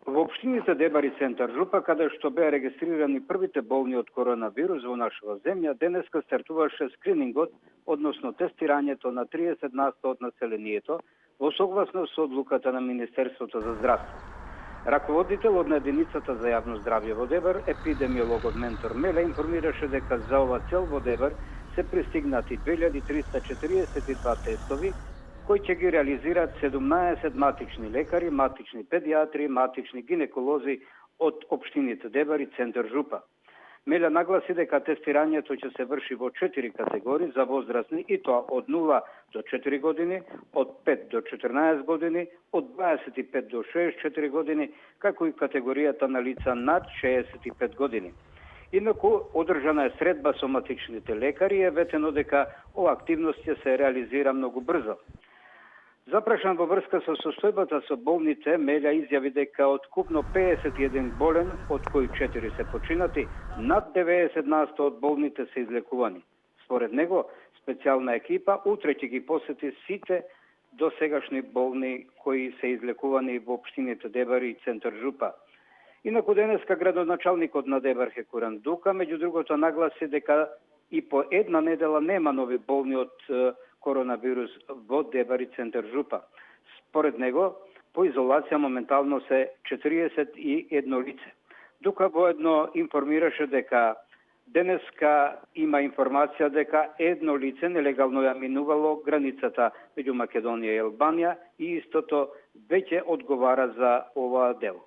Во општините Дебар и Центар Жупа, каде што беа регистрирани првите болни од коронавирус во нашава земја, денеска стартуваше скринингот, односно тестирањето на 30% од населението, во согласно со одлуката на Министерството за здравство. Раководителот на единицата за јавно здравје во Дебар, епидемиологот Ментор Меле, информираше дека за ова цел во Дебар се пристигнати 2342 тестови, кои ќе ги реализираат 17 матични лекари, матични педиатри, матични гинеколози од општините Дебар и Центар Жупа. Меле нагласи дека тестирањето ќе се врши во 4 категории за возрастни, и тоа од 0 до 4 години, од 5 до 14 години, од 25 до 64 години, како и категоријата на лица над 65 години. Инаку, одржана е средба со матичните лекари и е ветено дека ова активност ќе се реализира многу брзо. Запрашан во врска со состојбата со болните, Мелја изјави дека од купно 51 болен, од кои 4 се починати, над 90% од болните се излекувани. Според него, специјална екипа утре ќе ги посети сите досегашни болни кои се излекувани во општините Дебар и Центар Жупа. Инаку денеска градоначалникот на Дебар Хекуран Дука, меѓу другото, нагласи дека и по една недела нема нови болни од коронавирус во Дебар и Центар Жупа. Според него, по изолација моментално се 41 лице. Дука воедно информираше дека денеска има информација дека едно лице нелегално ја минувало границата меѓу Македонија и Албанија и истото веќе одговара за ова дело.